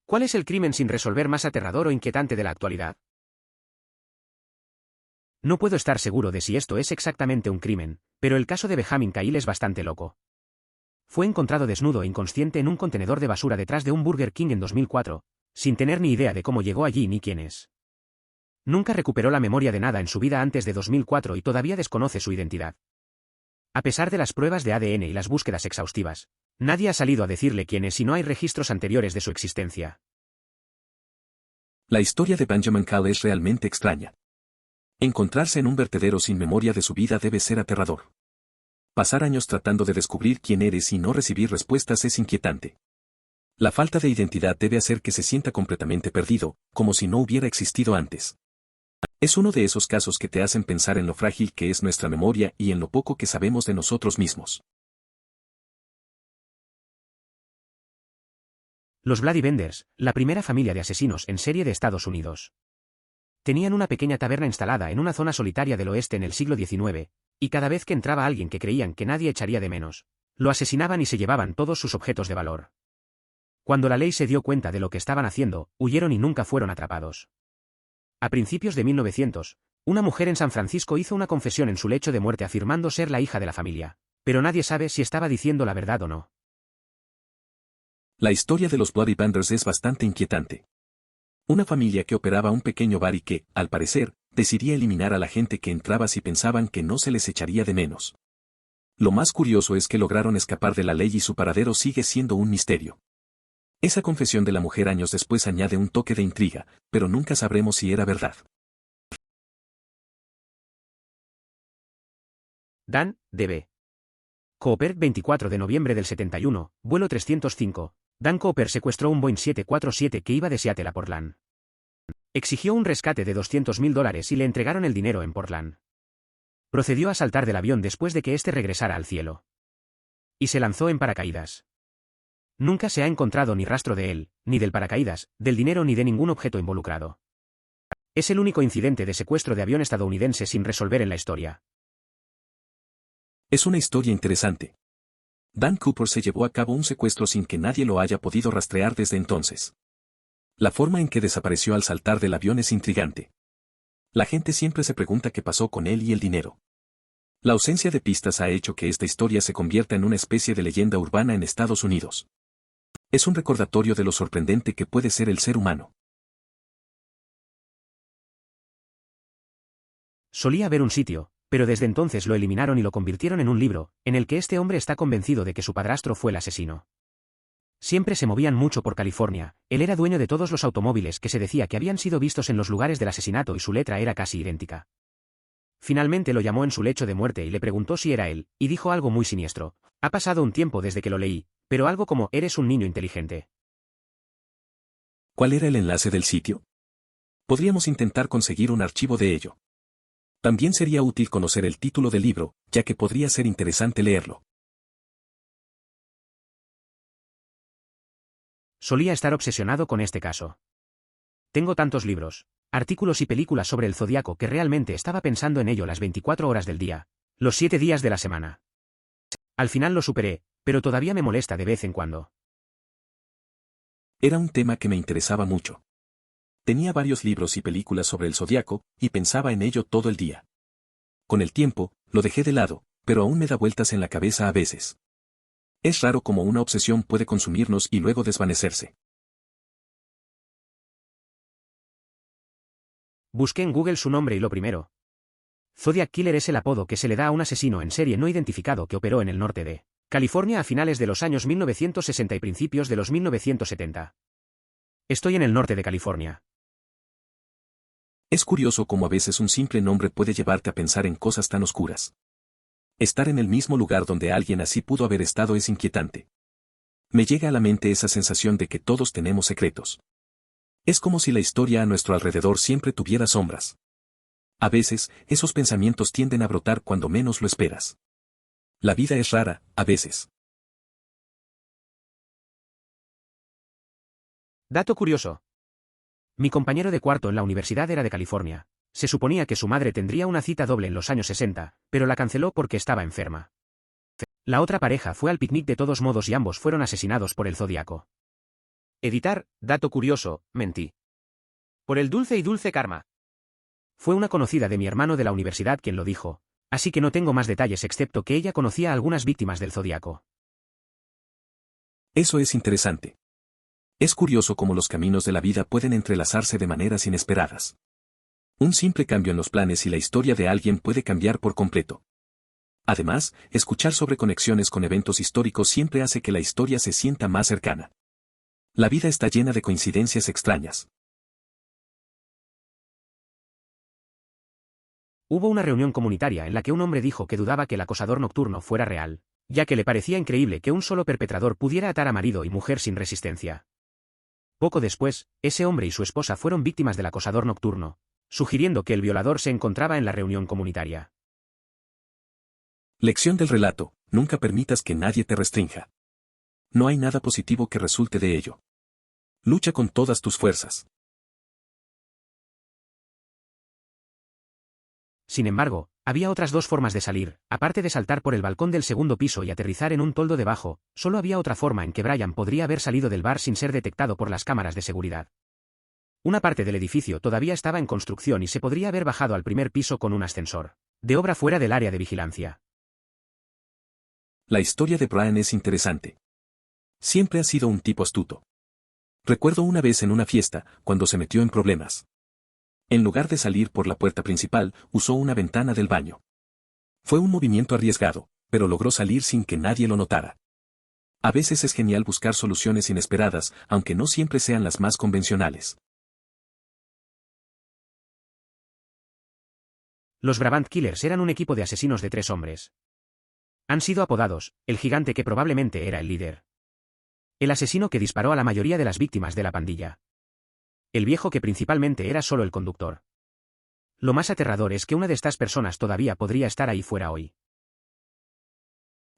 ¿Cuál es el crimen sin resolver más aterrador o inquietante de la actualidad? No puedo estar seguro de si esto es exactamente un crimen, pero el caso de Benjamin Cahill es bastante loco. Fue encontrado desnudo e inconsciente en un contenedor de basura detrás de un Burger King en 2004, sin tener ni idea de cómo llegó allí ni quién es. Nunca recuperó la memoria de nada en su vida antes de 2004 y todavía desconoce su identidad. A pesar de las pruebas de ADN y las búsquedas exhaustivas, nadie ha salido a decirle quién es y no hay registros anteriores de su existencia. La historia de Benjamin Cahill es realmente extraña. Encontrarse en un vertedero sin memoria de su vida debe ser aterrador. Pasar años tratando de descubrir quién eres y no recibir respuestas es inquietante. La falta de identidad debe hacer que se sienta completamente perdido, como si no hubiera existido antes. Es uno de esos casos que te hacen pensar en lo frágil que es nuestra memoria y en lo poco que sabemos de nosotros mismos. Los Bloody Vendors, la primera familia de asesinos en serie de Estados Unidos. Tenían una pequeña taberna instalada en una zona solitaria del oeste en el siglo XIX, y cada vez que entraba alguien que creían que nadie echaría de menos, lo asesinaban y se llevaban todos sus objetos de valor. Cuando la ley se dio cuenta de lo que estaban haciendo, huyeron y nunca fueron atrapados. A principios de 1900, una mujer en San Francisco hizo una confesión en su lecho de muerte afirmando ser la hija de la familia, pero nadie sabe si estaba diciendo la verdad o no. La historia de los Bloody Vendors es bastante inquietante. Una familia que operaba un pequeño bar y que, al parecer, decidía eliminar a la gente que entraba si pensaban que no se les echaría de menos. Lo más curioso es que lograron escapar de la ley y su paradero sigue siendo un misterio. Esa confesión de la mujer años después añade un toque de intriga, pero nunca sabremos si era verdad. Dan, D.B. Cooper, 24 de noviembre del 71, vuelo 305. Dan Cooper secuestró un Boeing 747 que iba de Seattle a Portland. Exigió un rescate de $200,000 y le entregaron el dinero en Portland. Procedió a saltar del avión después de que éste regresara al cielo. Y se lanzó en paracaídas. Nunca se ha encontrado ni rastro de él, ni del paracaídas, del dinero ni de ningún objeto involucrado. Es el único incidente de secuestro de avión estadounidense sin resolver en la historia. Es una historia interesante. Dan Cooper se llevó a cabo un secuestro sin que nadie lo haya podido rastrear desde entonces. La forma en que desapareció al saltar del avión es intrigante. La gente siempre se pregunta qué pasó con él y el dinero. La ausencia de pistas ha hecho que esta historia se convierta en una especie de leyenda urbana en Estados Unidos. Es un recordatorio de lo sorprendente que puede ser el ser humano. Solía haber un sitio, pero desde entonces lo eliminaron y lo convirtieron en un libro, en el que este hombre está convencido de que su padrastro fue el asesino. Siempre se movían mucho por California, él era dueño de todos los automóviles que se decía que habían sido vistos en los lugares del asesinato y su letra era casi idéntica. Finalmente lo llamó en su lecho de muerte y le preguntó si era él, y dijo algo muy siniestro. Ha pasado un tiempo desde que lo leí, pero algo como eres un niño inteligente. ¿Cuál era el enlace del sitio? Podríamos intentar conseguir un archivo de ello. También sería útil conocer el título del libro, ya que podría ser interesante leerlo. Solía estar obsesionado con este caso. Tengo tantos libros, artículos y películas sobre el zodiaco que realmente estaba pensando en ello las 24 horas del día, los 7 días de la semana. Al final lo superé, pero todavía me molesta de vez en cuando. Era un tema que me interesaba mucho. Tenía varios libros y películas sobre el zodiaco, y pensaba en ello todo el día. Con el tiempo, lo dejé de lado, pero aún me da vueltas en la cabeza a veces. Es raro cómo una obsesión puede consumirnos y luego desvanecerse. Busqué en Google su nombre y lo primero. Zodiac Killer es el apodo que se le da a un asesino en serie no identificado que operó en el norte de California a finales de los años 1960 y principios de los 1970. Estoy en el norte de California. Es curioso cómo a veces un simple nombre puede llevarte a pensar en cosas tan oscuras. Estar en el mismo lugar donde alguien así pudo haber estado es inquietante. Me llega a la mente esa sensación de que todos tenemos secretos. Es como si la historia a nuestro alrededor siempre tuviera sombras. A veces, esos pensamientos tienden a brotar cuando menos lo esperas. La vida es rara, a veces. Dato curioso. Mi compañero de cuarto en la universidad era de California. Se suponía que su madre tendría una cita doble en los años 60, pero la canceló porque estaba enferma. La otra pareja fue al picnic de todos modos y ambos fueron asesinados por el zodiaco. Editar, dato curioso, mentí. Por el dulce y dulce karma. Fue una conocida de mi hermano de la universidad quien lo dijo, así que no tengo más detalles excepto que ella conocía a algunas víctimas del zodiaco. Eso es interesante. Es curioso cómo los caminos de la vida pueden entrelazarse de maneras inesperadas. Un simple cambio en los planes y la historia de alguien puede cambiar por completo. Además, escuchar sobre conexiones con eventos históricos siempre hace que la historia se sienta más cercana. La vida está llena de coincidencias extrañas. Hubo una reunión comunitaria en la que un hombre dijo que dudaba que el acosador nocturno fuera real, ya que le parecía increíble que un solo perpetrador pudiera atar a marido y mujer sin resistencia. Poco después, ese hombre y su esposa fueron víctimas del acosador nocturno, sugiriendo que el violador se encontraba en la reunión comunitaria. Lección del relato: nunca permitas que nadie te restrinja. No hay nada positivo que resulte de ello. Lucha con todas tus fuerzas. Sin embargo, había otras dos formas de salir, aparte de saltar por el balcón del segundo piso y aterrizar en un toldo debajo, solo había otra forma en que Brian podría haber salido del bar sin ser detectado por las cámaras de seguridad. Una parte del edificio todavía estaba en construcción y se podría haber bajado al primer piso con un ascensor, de obra fuera del área de vigilancia. La historia de Brian es interesante. Siempre ha sido un tipo astuto. Recuerdo una vez en una fiesta, cuando se metió en problemas. En lugar de salir por la puerta principal, usó una ventana del baño. Fue un movimiento arriesgado, pero logró salir sin que nadie lo notara. A veces es genial buscar soluciones inesperadas, aunque no siempre sean las más convencionales. Los Brabant Killers eran un equipo de asesinos de 3 hombres. Han sido apodados, el gigante que probablemente era el líder. El asesino que disparó a la mayoría de las víctimas de la pandilla. El viejo que principalmente era solo el conductor. Lo más aterrador es que una de estas personas todavía podría estar ahí fuera hoy.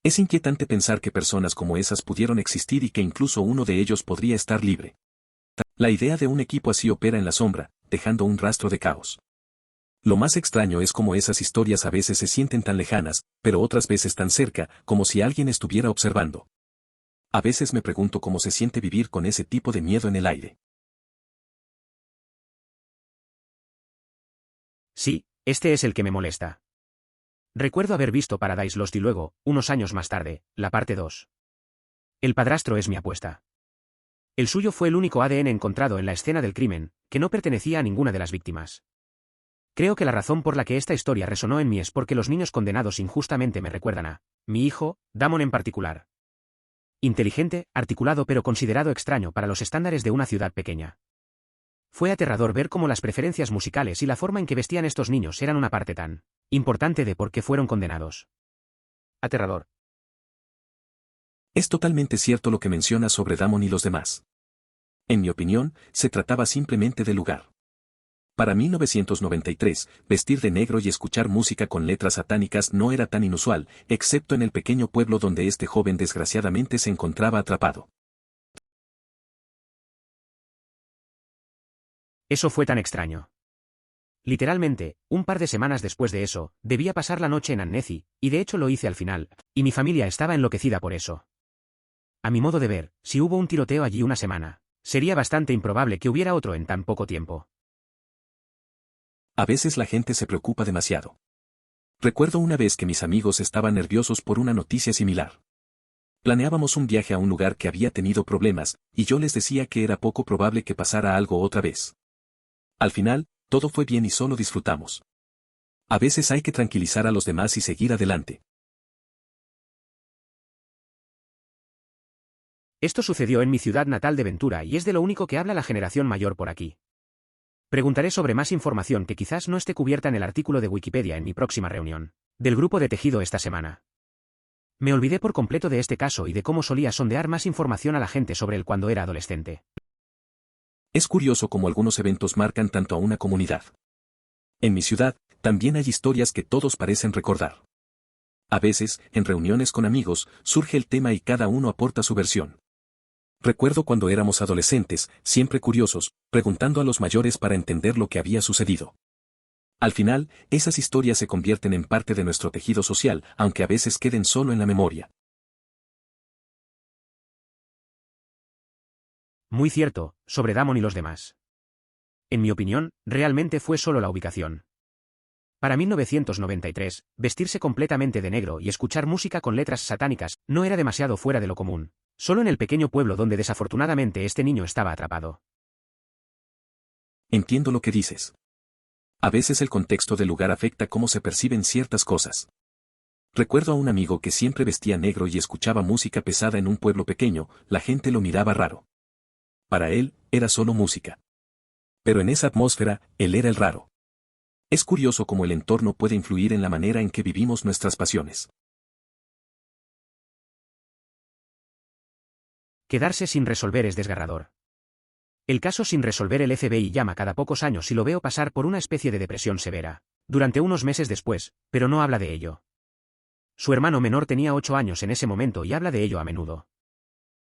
Es inquietante pensar que personas como esas pudieron existir y que incluso uno de ellos podría estar libre. La idea de un equipo así opera en la sombra, dejando un rastro de caos. Lo más extraño es cómo esas historias a veces se sienten tan lejanas, pero otras veces tan cerca, como si alguien estuviera observando. A veces me pregunto cómo se siente vivir con ese tipo de miedo en el aire. Sí, este es el que me molesta. Recuerdo haber visto Paradise Lost y luego, unos años más tarde, la parte 2. El padrastro es mi apuesta. El suyo fue el único ADN encontrado en la escena del crimen, que no pertenecía a ninguna de las víctimas. Creo que la razón por la que esta historia resonó en mí es porque los niños condenados injustamente me recuerdan a mi hijo, Damon en particular. Inteligente, articulado pero considerado extraño para los estándares de una ciudad pequeña. Fue aterrador ver cómo las preferencias musicales y la forma en que vestían estos niños eran una parte tan importante de por qué fueron condenados. Aterrador. Es totalmente cierto lo que mencionas sobre Damon y los demás. En mi opinión, se trataba simplemente de lugar. Para 1993, vestir de negro y escuchar música con letras satánicas no era tan inusual, excepto en el pequeño pueblo donde este joven desgraciadamente se encontraba atrapado. Eso fue tan extraño. Literalmente, un par de semanas después de eso, debía pasar la noche en Annecy, y de hecho lo hice al final, y mi familia estaba enloquecida por eso. A mi modo de ver, si hubo un tiroteo allí una semana, sería bastante improbable que hubiera otro en tan poco tiempo. A veces la gente se preocupa demasiado. Recuerdo una vez que mis amigos estaban nerviosos por una noticia similar. Planeábamos un viaje a un lugar que había tenido problemas, y yo les decía que era poco probable que pasara algo otra vez. Al final, todo fue bien y solo disfrutamos. A veces hay que tranquilizar a los demás y seguir adelante. Esto sucedió en mi ciudad natal de Ventura y es de lo único que habla la generación mayor por aquí. Preguntaré sobre más información que quizás no esté cubierta en el artículo de Wikipedia en mi próxima reunión del grupo de tejido esta semana. Me olvidé por completo de este caso y de cómo solía sondear más información a la gente sobre él cuando era adolescente. Es curioso cómo algunos eventos marcan tanto a una comunidad. En mi ciudad, también hay historias que todos parecen recordar. A veces, en reuniones con amigos, surge el tema y cada uno aporta su versión. Recuerdo cuando éramos adolescentes, siempre curiosos, preguntando a los mayores para entender lo que había sucedido. Al final, esas historias se convierten en parte de nuestro tejido social, aunque a veces queden solo en la memoria. Muy cierto, sobre Damon y los demás. En mi opinión, realmente fue solo la ubicación. Para 1993, vestirse completamente de negro y escuchar música con letras satánicas no era demasiado fuera de lo común, solo en el pequeño pueblo donde desafortunadamente este niño estaba atrapado. Entiendo lo que dices. A veces el contexto del lugar afecta cómo se perciben ciertas cosas. Recuerdo a un amigo que siempre vestía negro y escuchaba música pesada en un pueblo pequeño, la gente lo miraba raro. Para él, era solo música. Pero en esa atmósfera, él era el raro. Es curioso cómo el entorno puede influir en la manera en que vivimos nuestras pasiones. Quedarse sin resolver es desgarrador. El caso sin resolver el FBI llama cada pocos años y lo veo pasar por una especie de depresión severa, durante unos meses después, pero no habla de ello. Su hermano menor tenía 8 años en ese momento y habla de ello a menudo.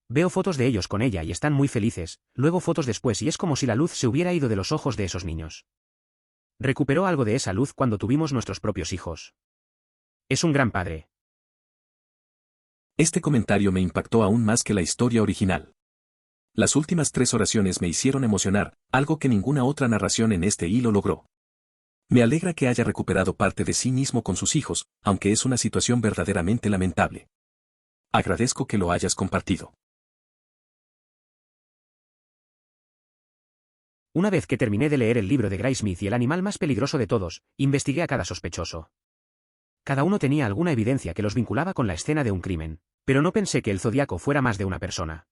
Veo fotos de ellos con ella y están muy felices, luego fotos después y es como si la luz se hubiera ido de los ojos de esos niños. Recuperó algo de esa luz cuando tuvimos nuestros propios hijos. Es un gran padre. Este comentario me impactó aún más que la historia original. Las últimas 3 oraciones me hicieron emocionar, algo que ninguna otra narración en este hilo logró. Me alegra que haya recuperado parte de sí mismo con sus hijos, aunque es una situación verdaderamente lamentable. Agradezco que lo hayas compartido. Una vez que terminé de leer el libro de Gray Smith y el animal más peligroso de todos, investigué a cada sospechoso. Cada uno tenía alguna evidencia que los vinculaba con la escena de un crimen, pero no pensé que el Zodíaco fuera más de una persona.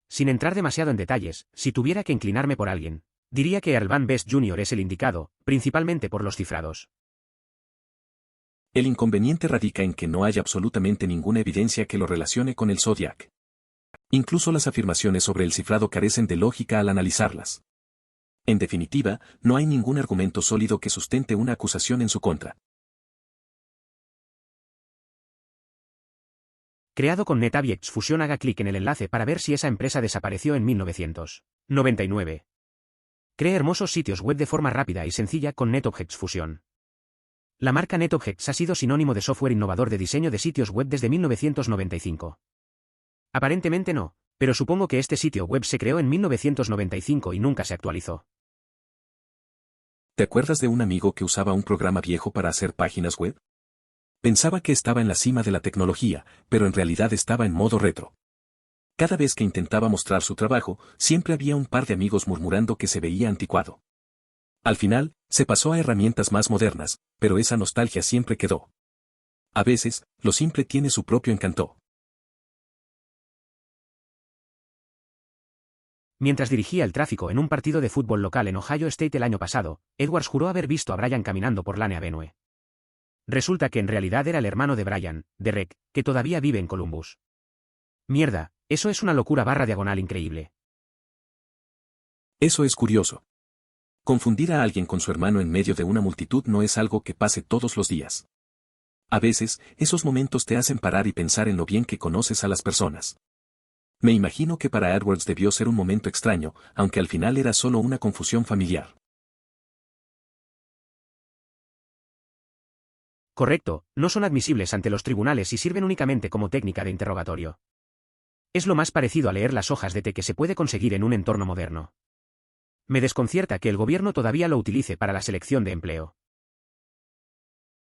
Sin entrar demasiado en detalles, si tuviera que inclinarme por alguien, diría que Earl Van Best Jr. es el indicado, principalmente por los cifrados. El inconveniente radica en que no hay absolutamente ninguna evidencia que lo relacione con el Zodiac. Incluso las afirmaciones sobre el cifrado carecen de lógica al analizarlas. En definitiva, no hay ningún argumento sólido que sustente una acusación en su contra. Creado con NetObjects Fusion. Haga clic en el enlace para ver si esa empresa desapareció en 1999. Crea hermosos sitios web de forma rápida y sencilla con NetObjects Fusion. La marca NetObjects ha sido sinónimo de software innovador de diseño de sitios web desde 1995. Aparentemente no, pero supongo que este sitio web se creó en 1995 y nunca se actualizó. ¿Te acuerdas de un amigo que usaba un programa viejo para hacer páginas web? Pensaba que estaba en la cima de la tecnología, pero en realidad estaba en modo retro. Cada vez que intentaba mostrar su trabajo, siempre había un par de amigos murmurando que se veía anticuado. Al final, se pasó a herramientas más modernas, pero esa nostalgia siempre quedó. A veces, lo simple tiene su propio encanto. Mientras dirigía el tráfico en un partido de fútbol local en Ohio State el año pasado, Edwards juró haber visto a Brian caminando por Lane Avenue. Resulta que en realidad era el hermano de Brian, Derek, que todavía vive en Columbus. Mierda, eso es una locura /diagonal increíble. Eso es curioso. Confundir a alguien con su hermano en medio de una multitud no es algo que pase todos los días. A veces, esos momentos te hacen parar y pensar en lo bien que conoces a las personas. Me imagino que para Edwards debió ser un momento extraño, aunque al final era solo una confusión familiar. Correcto, no son admisibles ante los tribunales y sirven únicamente como técnica de interrogatorio. Es lo más parecido a leer las hojas de té que se puede conseguir en un entorno moderno. Me desconcierta que el gobierno todavía lo utilice para la selección de empleo.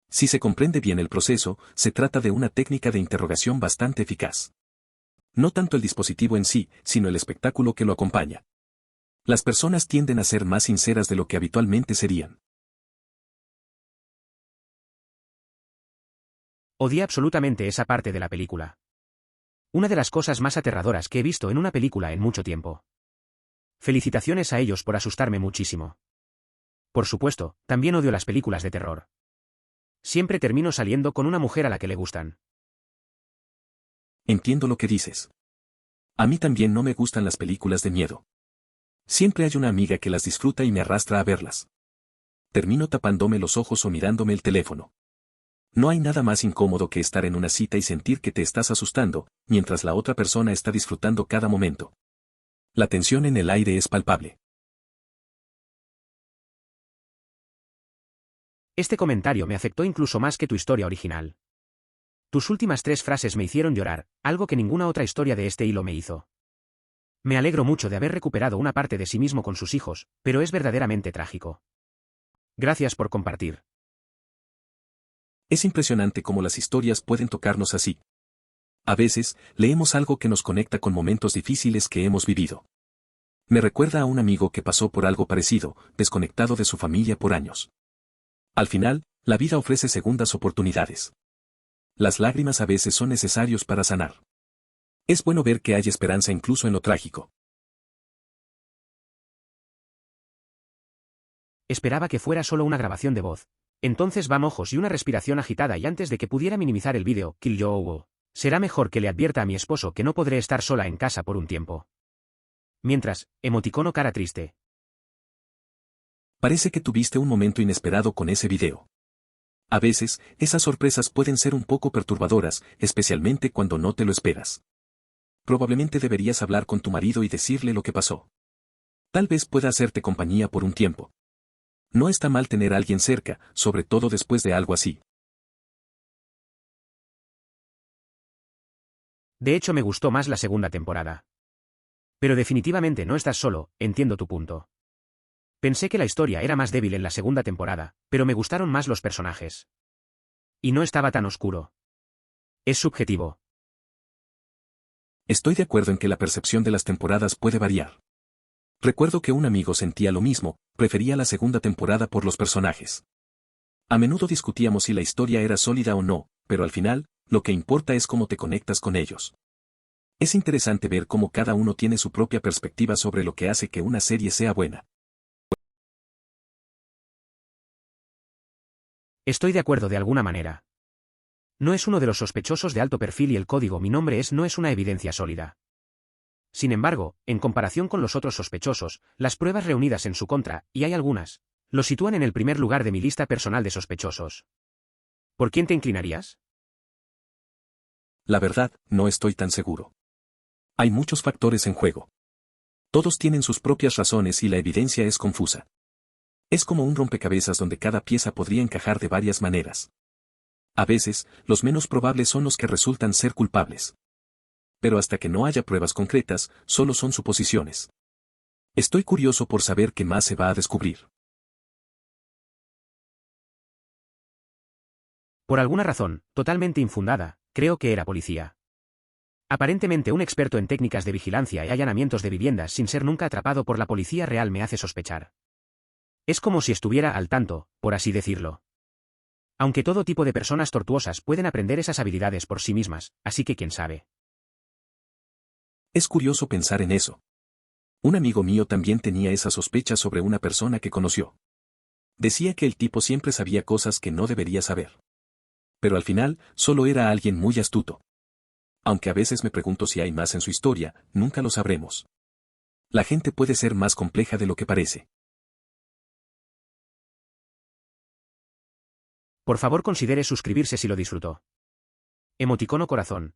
Si se comprende bien el proceso, se trata de una técnica de interrogación bastante eficaz. No tanto el dispositivo en sí, sino el espectáculo que lo acompaña. Las personas tienden a ser más sinceras de lo que habitualmente serían. Odié absolutamente esa parte de la película. Una de las cosas más aterradoras que he visto en una película en mucho tiempo. Felicitaciones a ellos por asustarme muchísimo. Por supuesto, también odio las películas de terror. Siempre termino saliendo con una mujer a la que le gustan. Entiendo lo que dices. A mí también no me gustan las películas de miedo. Siempre hay una amiga que las disfruta y me arrastra a verlas. Termino tapándome los ojos o mirándome el teléfono. No hay nada más incómodo que estar en una cita y sentir que te estás asustando, mientras la otra persona está disfrutando cada momento. La tensión en el aire es palpable. Este comentario me afectó incluso más que tu historia original. Tus últimas 3 frases me hicieron llorar, algo que ninguna otra historia de este hilo me hizo. Me alegro mucho de haber recuperado una parte de sí mismo con sus hijos, pero es verdaderamente trágico. Gracias por compartir. Es impresionante cómo las historias pueden tocarnos así. A veces, leemos algo que nos conecta con momentos difíciles que hemos vivido. Me recuerda a un amigo que pasó por algo parecido, desconectado de su familia por años. Al final, la vida ofrece segundas oportunidades. Las lágrimas a veces son necesarios para sanar. Es bueno ver que hay esperanza incluso en lo trágico. Esperaba que fuera solo una grabación de voz. Entonces van ojos y una respiración agitada y antes de que pudiera minimizar el vídeo, Kill Joe. Será mejor que le advierta a mi esposo que no podré estar sola en casa por un tiempo. Mientras, emoticono cara triste. Parece que tuviste un momento inesperado con ese video. A veces, esas sorpresas pueden ser un poco perturbadoras, especialmente cuando no te lo esperas. Probablemente deberías hablar con tu marido y decirle lo que pasó. Tal vez pueda hacerte compañía por un tiempo. No está mal tener a alguien cerca, sobre todo después de algo así. De hecho, me gustó más la segunda temporada. Pero definitivamente no estás solo, entiendo tu punto. Pensé que la historia era más débil en la segunda temporada, pero me gustaron más los personajes. Y no estaba tan oscuro. Es subjetivo. Estoy de acuerdo en que la percepción de las temporadas puede variar. Recuerdo que un amigo sentía lo mismo, prefería la segunda temporada por los personajes. A menudo discutíamos si la historia era sólida o no, pero al final, lo que importa es cómo te conectas con ellos. Es interesante ver cómo cada uno tiene su propia perspectiva sobre lo que hace que una serie sea buena. Estoy de acuerdo de alguna manera. No es uno de los sospechosos de alto perfil y el código mi nombre no es una evidencia sólida. Sin embargo, en comparación con los otros sospechosos, las pruebas reunidas en su contra, y hay algunas, lo sitúan en el primer lugar de mi lista personal de sospechosos. ¿Por quién te inclinarías? La verdad, no estoy tan seguro. Hay muchos factores en juego. Todos tienen sus propias razones y la evidencia es confusa. Es como un rompecabezas donde cada pieza podría encajar de varias maneras. A veces, los menos probables son los que resultan ser culpables. Pero hasta que no haya pruebas concretas, solo son suposiciones. Estoy curioso por saber qué más se va a descubrir. Por alguna razón, totalmente infundada, creo que era policía. Aparentemente un experto en técnicas de vigilancia y allanamientos de viviendas sin ser nunca atrapado por la policía real me hace sospechar. Es como si estuviera al tanto, por así decirlo. Aunque todo tipo de personas tortuosas pueden aprender esas habilidades por sí mismas, así que quién sabe. Es curioso pensar en eso. Un amigo mío también tenía esa sospecha sobre una persona que conoció. Decía que el tipo siempre sabía cosas que no debería saber. Pero al final, solo era alguien muy astuto. Aunque a veces me pregunto si hay más en su historia, nunca lo sabremos. La gente puede ser más compleja de lo que parece. Por favor considere suscribirse si lo disfrutó. Emoticono corazón.